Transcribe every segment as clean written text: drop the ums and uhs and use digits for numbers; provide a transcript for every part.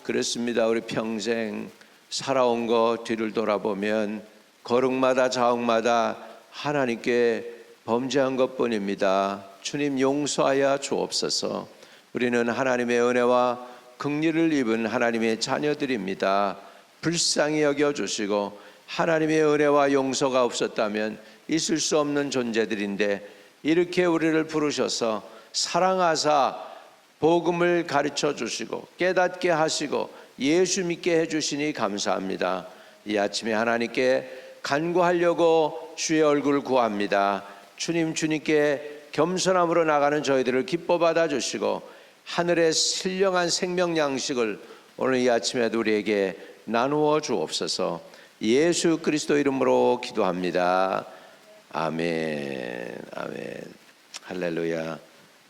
그렇습니다. 우리 평생 살아온 거 뒤를 돌아보면 걸음마다 자옥마다 하나님께 범죄한 것뿐입니다. 주님 용서하여 주옵소서. 우리는 하나님의 은혜와 긍휼을 입은 하나님의 자녀들입니다. 불쌍히 여겨주시고 하나님의 은혜와 용서가 없었다면 있을 수 없는 존재들인데 이렇게 우리를 부르셔서 사랑하사 복음을 가르쳐 주시고 깨닫게 하시고 예수 믿게 해주시니 감사합니다. 이 아침에 하나님께 간구하려고 주의 얼굴 구합니다. 주님께 겸손함으로 나가는 저희들을 기뻐 받아주시고 하늘의 신령한 생명 양식을 오늘 이 아침에도 우리에게 나누어 주옵소서. 예수 그리스도 이름으로 기도합니다. 아멘. 아멘. 할렐루야.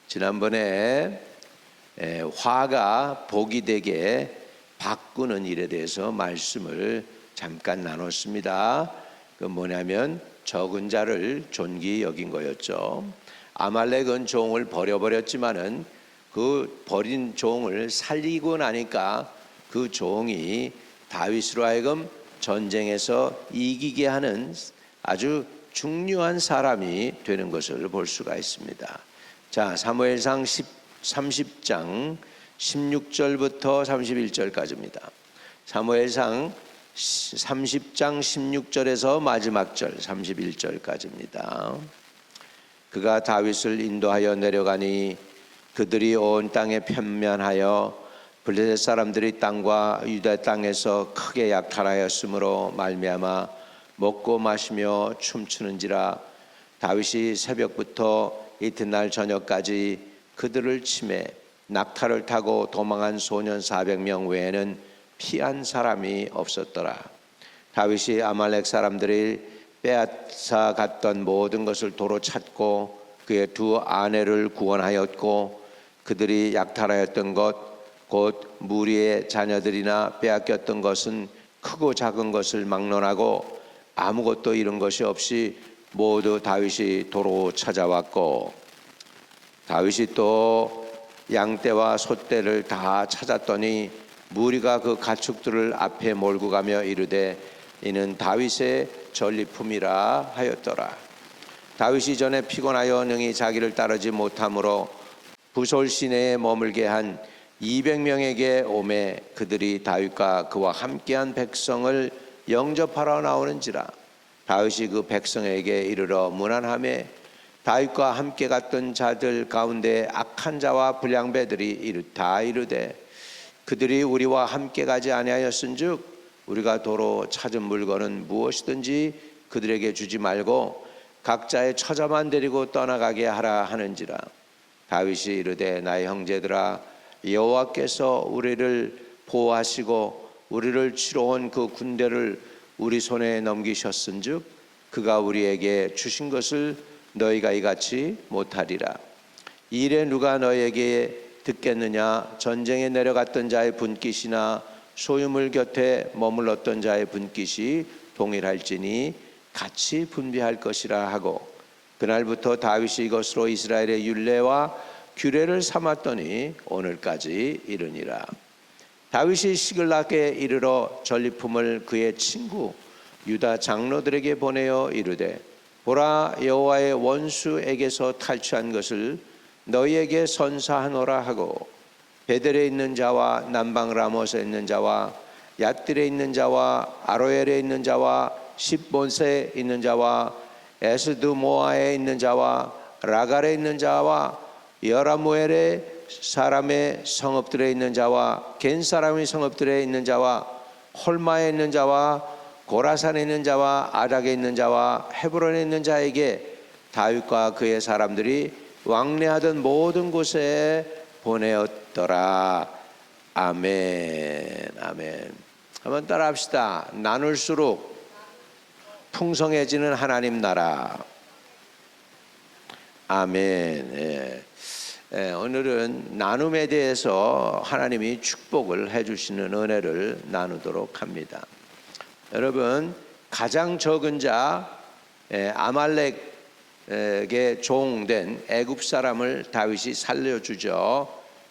지난번에 화가 복이 되게 바꾸는 일에 대해서 말씀을 잠깐 나눴습니다. 그 뭐냐면 적은 자를 존귀히 여긴 거였죠. 아말렉은 종을 버려버렸지만은 그 버린 종을 살리고 나니까 그 종이 다윗으로 하여금 전쟁에서 이기게 하는 아주 중요한 사람이 되는 것을 볼 수가 있습니다. 자, 사무엘상 30장 16절부터 31절까지입니다. 사무엘상 30장 16절에서 마지막 절 31절까지입니다. 그가 다윗을 인도하여 내려가니 그들이 온 땅에 편면하여 블레셋 사람들이 땅과 유다 땅에서 크게 약탈하였으므로 말미암아 먹고 마시며 춤추는지라. 다윗이 새벽부터 이튿날 저녁까지 그들을 치매 낙타를 타고 도망한 소년 400명 외에는 피한 사람이 없었더라. 다윗이 아말렉 사람들이 빼앗아 갔던 모든 것을 도로 찾고 그의 두 아내를 구원하였고 그들이 약탈하였던 것 곧 무리의 자녀들이나 빼앗겼던 것은 크고 작은 것을 막론하고 아무것도 잃은 것이 없이 모두 다윗이 도로 찾아왔고 다윗이 또 양떼와 소떼를 다 찾았더니 무리가 그 가축들을 앞에 몰고 가며 이르되 이는 다윗의 전리품이라 하였더라. 다윗이 전에 피곤하여 능히 자기를 따르지 못하므로 부솔 시내에 머물게 한 200명에게 오매 그들이 다윗과 그와 함께한 백성을 영접하러 나오는지라. 다윗이 그 백성에게 이르러 문안하매 다윗과 함께 갔던 자들 가운데 악한 자와 불량배들이 다 이르되 그들이 우리와 함께 가지 아니하였은즉 우리가 도로 찾은 물건은 무엇이든지 그들에게 주지 말고 각자의 처자만 데리고 떠나가게 하라 하는지라. 다윗이 이르되 나의 형제들아 여호와께서 우리를 보호하시고 우리를 치러 온 그 군대를 우리 손에 넘기셨은즉 그가 우리에게 주신 것을 너희가 이같이 못하리라. 이 일에 누가 너희에게 듣겠느냐. 전쟁에 내려갔던 자의 분깃이나 소유물 곁에 머물렀던 자의 분깃이 동일할지니 같이 분비할 것이라 하고 그날부터 다윗이 이것으로 이스라엘의 율례와 규례를 삼았더니 오늘까지 이르니라. 다윗이 시글락에 이르러 전리품을 그의 친구 유다 장로들에게 보내어 이르되 보라 여호와의 원수에게서 탈취한 것을 너희에게 선사하노라 하고 베델에 있는 자와 남방 라못에 있는 자와 얏딜에 있는 자와 아로엘에 있는 자와 십본세에 있는 자와 에스드모아에 있는 자와 라갈에 있는 자와 여라무엘의 사람의 성읍들에 있는 자와 겐 사람의 성읍들에 있는 자와 홀마에 있는 자와 고라산에 있는 자와 아닥에 있는 자와 헤브론에 있는 자에게 다윗과 그의 사람들이 왕래하던 모든 곳에 보내었더라. 아멘. 아멘. 한번 따라합시다. 나눌수록 풍성해지는 하나님 나라. 아멘. 오늘은 나눔에 대해서 하나님이 축복을 해주시는 은혜를 나누도록 합니다. 여러분, 가장 적은 자 아말렉의 종된 애굽 사람을 다윗이 살려주죠.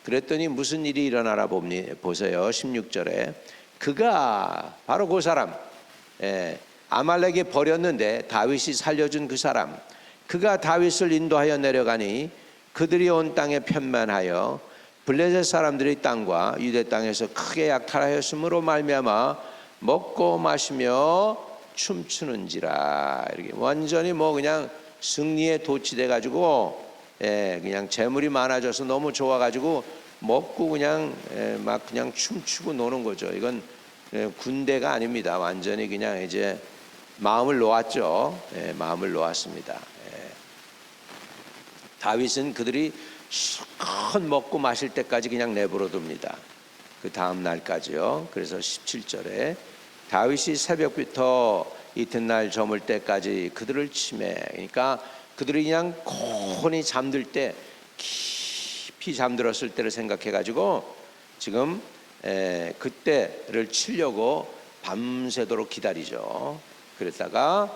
그랬더니 무슨 일이 일어나라 보세요. 16절에 그가 바로 그 사람, 아말렉에 버렸는데 다윗이 살려준 그 사람, 그가 다윗을 인도하여 내려가니 그들이 온 땅에 편만하여 블레셋 사람들의 땅과 유대 땅에서 크게 약탈하였으므로 말미암아 먹고 마시며 춤추는지라. 이렇게 완전히 뭐 그냥 승리에 도취돼 가지고 그냥 재물이 많아져서 너무 좋아가지고 먹고 그냥 막 그냥 춤추고 노는 거죠. 이건 군대가 아닙니다. 완전히 그냥 이제 마음을 놓았죠. 마음을 놓았습니다. 다윗은 그들이 실컷 먹고 마실 때까지 그냥 내버려 둡니다. 그 다음 날까지요. 그래서 17절에 다윗이 새벽부터 이튿날 저물 때까지 그들을 치매, 그러니까 그들이 그냥 곤히 잠들 때 깊이 잠들었을 때를 생각해 가지고 지금 그때를 치려고 밤새도록 기다리죠. 그랬다가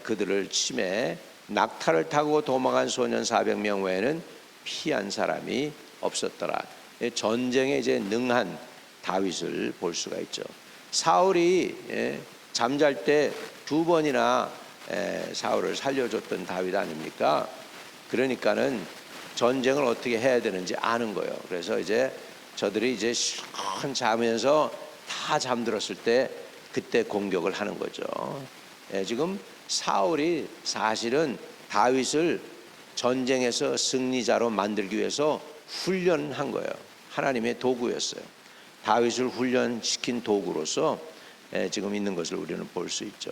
그들을 치매, 낙타를 타고 도망한 소년 400명 외에는 피한 사람이 없었더라. 전쟁에 이제 능한 다윗을 볼 수가 있죠. 사울이 잠잘 때 2번이나 사울을 살려줬던 다윗 아닙니까? 그러니까는 전쟁을 어떻게 해야 되는지 아는 거예요. 그래서 이제 저들이 이제 실컷 자면서 다 잠들었을 때 그때 공격을 하는 거죠. 지금 사울이 사실은 다윗을 전쟁에서 승리자로 만들기 위해서 훈련한 거예요. 하나님의 도구였어요. 다윗을 훈련시킨 도구로서 지금 있는 것을 우리는 볼 수 있죠.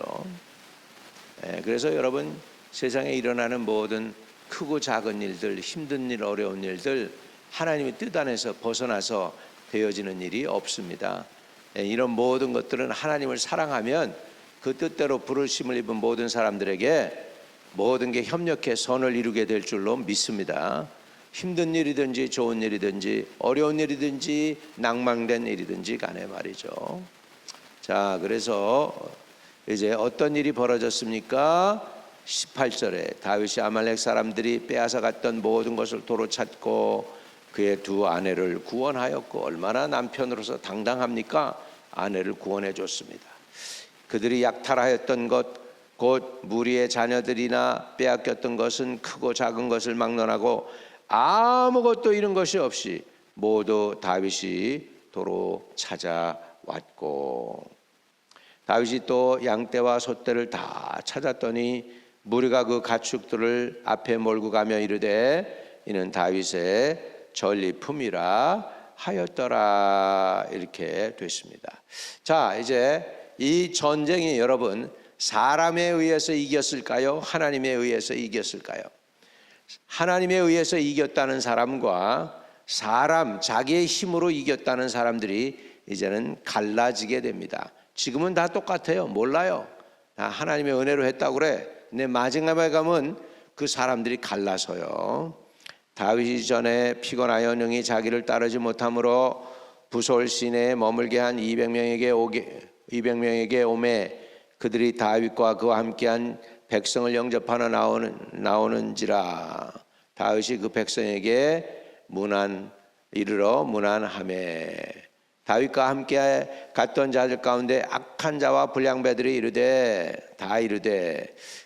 그래서 여러분, 세상에 일어나는 모든 크고 작은 일들, 힘든 일, 어려운 일들, 하나님의 뜻 안에서 벗어나서 되어지는 일이 없습니다. 이런 모든 것들은 하나님을 사랑하면 그 뜻대로 부르심을 입은 모든 사람들에게 모든 게 협력해 선을 이루게 될 줄로 믿습니다. 힘든 일이든지 좋은 일이든지 어려운 일이든지 낭망된 일이든지 간에 말이죠. 자, 그래서 이제 어떤 일이 벌어졌습니까? 18절에 다윗이 아말렉 사람들이 빼앗아 갔던 모든 것을 도로 찾고 그의 2 아내를 구원하였고, 얼마나 남편으로서 당당합니까? 아내를 구원해 줬습니다. 그들이 약탈하였던 것 곧 무리의 자녀들이나 빼앗겼던 것은 크고 작은 것을 막론하고 아무것도 잃은 것이 없이 모두 다윗이 도로 찾아왔고, 다윗이 또 양떼와 소떼를 다 찾았더니 무리가 그 가축들을 앞에 몰고 가며 이르되 이는 다윗의 전리품이라 하였더라. 이렇게 됐습니다. 자, 이제 이 전쟁이 여러분 사람에 의해서 이겼을까요? 하나님에 의해서 이겼을까요? 하나님에 의해서 이겼다는 사람과 자기의 힘으로 이겼다는 사람들이 이제는 갈라지게 됩니다. 지금은 다 똑같아요. 몰라요. 하나님의 은혜로 했다고 그래. 근데 마지막에 가면 그 사람들이 갈라서요. 다윗이 전에 피곤하여 능히 자기를 따르지 못하므로 부솔 시내에 머물게 한 200명에게 오매 그들이 다윗과 그와 함께한 백성을 영접하러 나오는지라. 다윗이 그 백성에게 이르러 문안하매 다윗과 함께 갔던 자들 가운데 악한 자와 불량배들이 이르되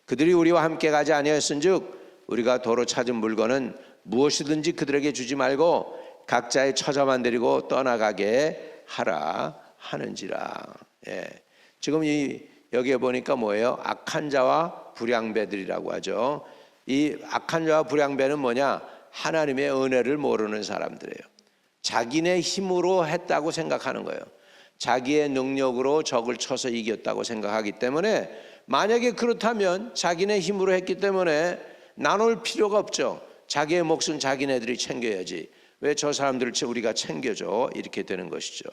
그들이 우리와 함께 가지 아니하였은즉 우리가 도로 찾은 물건은 무엇이든지 그들에게 주지 말고 각자의 처자만 데리고 떠나가게 하라 하는지라. 지금 여기에 보니까 뭐예요? 악한 자와 불량배들이라고 하죠. 이 악한 자와 불량배는 뭐냐? 하나님의 은혜를 모르는 사람들이에요. 자기네 힘으로 했다고 생각하는 거예요. 자기의 능력으로 적을 쳐서 이겼다고 생각하기 때문에, 만약에 그렇다면 자기네 힘으로 했기 때문에 나눌 필요가 없죠. 자기의 몫은 자기네들이 챙겨야지. 왜 저 사람들을 우리가 챙겨줘? 이렇게 되는 것이죠.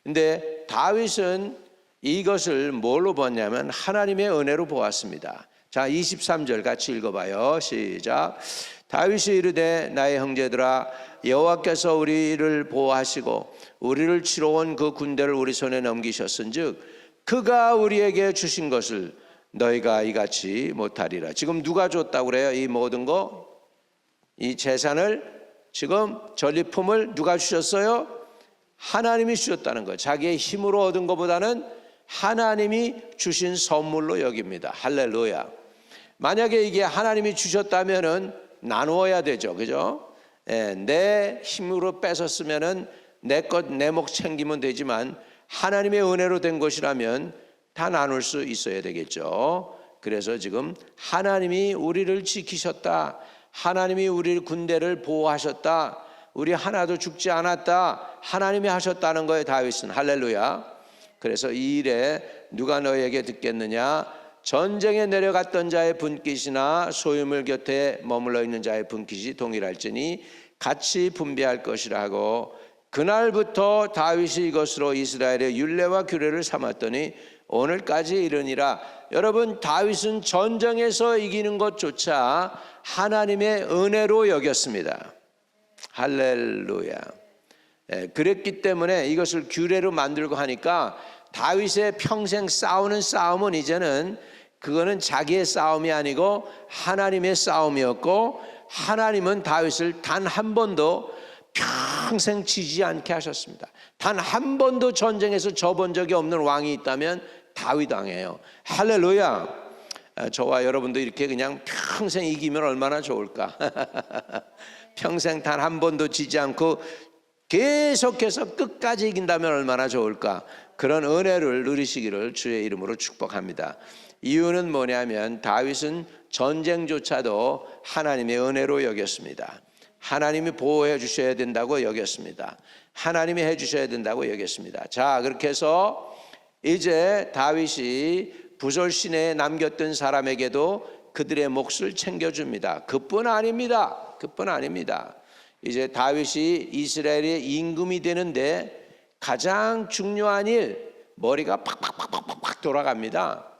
근데 다윗은 이것을 뭘로 보았냐면 하나님의 은혜로 보았습니다. 자, 23절 같이 읽어봐요. 시작. 다윗이 이르되 나의 형제들아, 여호와께서 우리를 보호하시고 우리를 치러 온 그 군대를 우리 손에 넘기셨은즉 그가 우리에게 주신 것을 너희가 이같이 못하리라. 지금 누가 줬다고 그래요? 이 모든 거, 이 재산을 지금 전리품을 누가 주셨어요? 하나님이 주셨다는 거예요. 자기의 힘으로 얻은 것보다는 하나님이 주신 선물로 여깁니다. 할렐루야. 만약에 이게 하나님이 주셨다면은 나누어야 되죠. 그죠? 내 힘으로 뺏었으면은 내 것, 내 몫 챙기면 되지만 하나님의 은혜로 된 것이라면 다 나눌 수 있어야 되겠죠. 그래서 지금 하나님이 우리를 지키셨다. 하나님이 우리 군대를 보호하셨다. 우리 하나도 죽지 않았다. 하나님이 하셨다는 거예요, 다윗은. 할렐루야. 그래서 이 일에 누가 너에게 듣겠느냐? 전쟁에 내려갔던 자의 분깃이나 소유물 곁에 머물러 있는 자의 분깃이 동일할지니 같이 분배할 것이라 하고, 그날부터 다윗이 이것으로 이스라엘의 율례와 규례를 삼았더니 오늘까지 이르니라. 여러분, 다윗은 전쟁에서 이기는 것조차 하나님의 은혜로 여겼습니다. 할렐루야. 그랬기 때문에 이것을 규례로 만들고 하니까 다윗의 평생 싸우는 싸움은 이제는 그거는 자기의 싸움이 아니고 하나님의 싸움이었고, 하나님은 다윗을 단 한 번도 평생 지지 않게 하셨습니다. 단 한 번도 전쟁에서 져본 적이 없는 왕이 있다면 다윗 왕이에요. 할렐루야. 저와 여러분도 이렇게 그냥 평생 이기면 얼마나 좋을까. 평생 단 한 번도 지지 않고 계속해서 끝까지 이긴다면 얼마나 좋을까. 그런 은혜를 누리시기를 주의 이름으로 축복합니다. 이유는 뭐냐면 다윗은 전쟁조차도 하나님의 은혜로 여겼습니다. 하나님이 보호해 주셔야 된다고 여겼습니다. 하나님이 해 주셔야 된다고 여겼습니다. 자, 그렇게 해서 이제 다윗이 부솔 시내에 남겼던 사람에게도 그들의 몫을 챙겨줍니다. 그뿐 아닙니다. 그뿐 아닙니다. 이제 다윗이 이스라엘의 임금이 되는데 가장 중요한 일, 머리가 팍팍팍팍팍 돌아갑니다.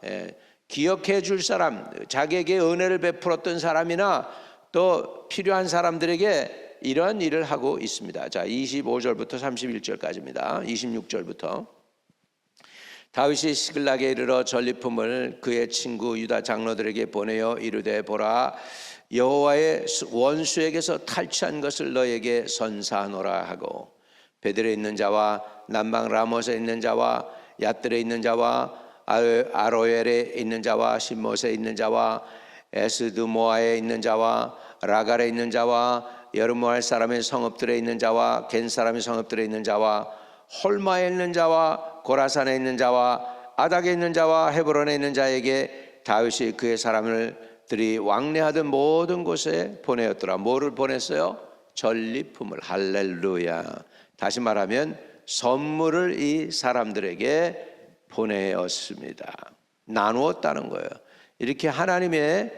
기억해 줄 사람, 자기에게 은혜를 베풀었던 사람이나 또 필요한 사람들에게 이런 일을 하고 있습니다. 자, 25절부터 31절까지입니다. 26절부터. 다윗이 시글락에 이르러 전리품을 그의 친구 유다 장로들에게 보내어 이르되, 보라, 여호와의 원수에게서 탈취한 것을 너에게 선사하노라 하고, 베델에 있는 자와 남방 라못에 있는 자와 얏들에 있는 자와 아로엘에 있는 자와 신못에 있는 자와 에스드모아에 있는 자와 라갈에 있는 자와 여르모알 사람의 성읍들에 있는 자와 겐 사람의 성읍들에 있는 자와 홀마에 있는 자와 고라산에 있는 자와 아닥에 있는 자와 헤브론에 있는 자에게 다윗이 그의 사람들이 왕래하던 모든 곳에 보내었더라. 뭐를 보냈어요? 전리품을. 할렐루야. 다시 말하면 선물을 이 사람들에게 보내었습니다. 나누었다는 거예요. 이렇게 하나님의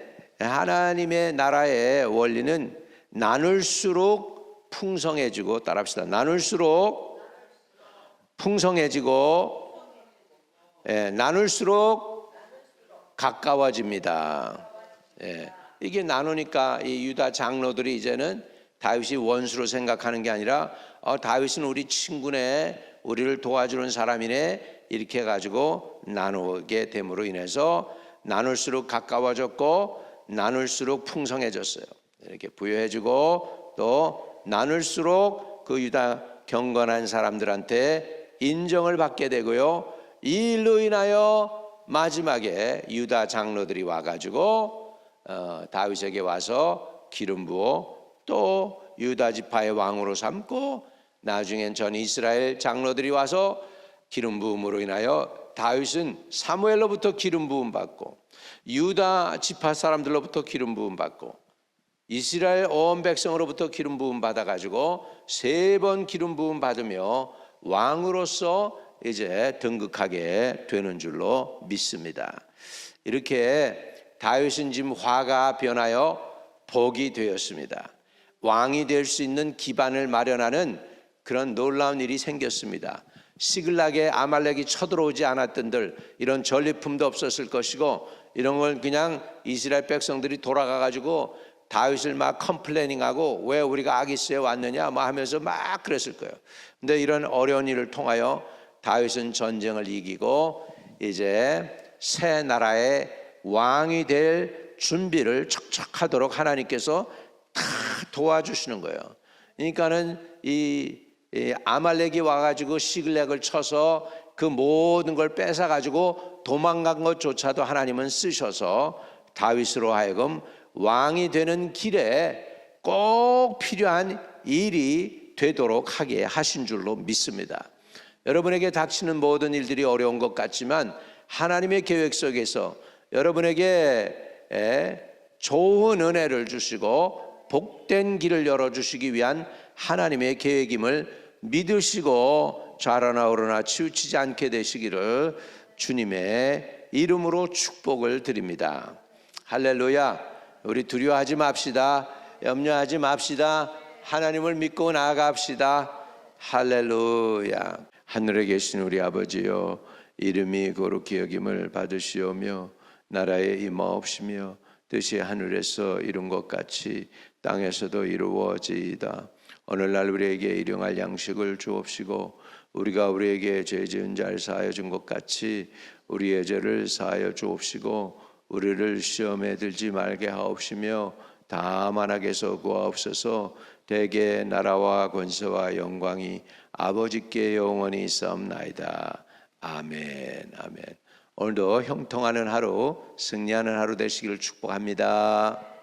나라의 원리는 나눌수록 풍성해지고, 따라합시다. 나눌수록 풍성해지고, 나눌수록 가까워집니다. 이게 나누니까 이 유다 장로들이 이제는 다윗이 원수로 생각하는 게 아니라 다윗은 우리 친구네, 우리를 도와주는 사람이네, 이렇게 해가지고 나누게 됨으로 인해서 나눌수록 가까워졌고 나눌수록 풍성해졌어요. 이렇게 부여해주고 또 나눌수록 그 유다 경건한 사람들한테 인정을 받게 되고요. 이 일로 인하여 마지막에 유다 장로들이 와가지고 다윗에게 와서 기름 부어 또 유다 지파의 왕으로 삼고, 나중엔 전 이스라엘 장로들이 와서 기름 부음으로 인하여 다윗은 사무엘로부터 기름 부음 받고, 유다 지파 사람들로부터 기름 부음 받고, 이스라엘 온 백성으로부터 기름 부음 받아가지고 3번 기름 부음 받으며 왕으로서 이제 등극하게 되는 줄로 믿습니다. 이렇게 다윗은 지금 화가 변하여 복이 되었습니다. 왕이 될 수 있는 기반을 마련하는 그런 놀라운 일이 생겼습니다. 시글락에 아말렉이 쳐들어오지 않았던들 이런 전리품도 없었을 것이고, 이런 걸 그냥 이스라엘 백성들이 돌아가 가지고 다윗을 막 컴플레이닝하고 왜 우리가 아기스에 왔느냐 뭐 하면서 막 그랬을 거예요. 근데 이런 어려운 일을 통하여 다윗은 전쟁을 이기고 이제 새 나라의 왕이 될 준비를 척척하도록 하나님께서 다 도와주시는 거예요. 그러니까는 이 아말렉이 와가지고 시글렉을 쳐서 그 모든 걸 뺏어가지고 도망간 것조차도 하나님은 쓰셔서 다윗으로 하여금 왕이 되는 길에 꼭 필요한 일이 되도록 하게 하신 줄로 믿습니다. 여러분에게 닥치는 모든 일들이 어려운 것 같지만 하나님의 계획 속에서 여러분에게 좋은 은혜를 주시고 복된 길을 열어주시기 위한 하나님의 계획임을 믿으시고 좌로나 우로나 치우치지 않게 되시기를 주님의 이름으로 축복을 드립니다. 할렐루야. 우리 두려워하지 맙시다. 염려하지 맙시다. 하나님을 믿고 나아갑시다. 할렐루야. 하늘에 계신 우리 아버지여, 이름이 거룩히 여김을 받으시오며 나라에 임하옵시며 뜻이 하늘에서 이룬 것 같이 땅에서도 이루어지이다. 오늘날 우리에게 일용할 양식을 주옵시고 우리가 우리에게 죄 지은 자를 사하여 준 것 같이 우리의 죄를 사하여 주옵시고 우리를 시험에 들지 말게 하옵시며 다만 악에서 구하옵소서. 대개 나라와 권세와 영광이 아버지께 영원히 있사옵나이다. 아멘. 아멘. 오늘도 형통하는 하루, 승리하는 하루 되시기를 축복합니다.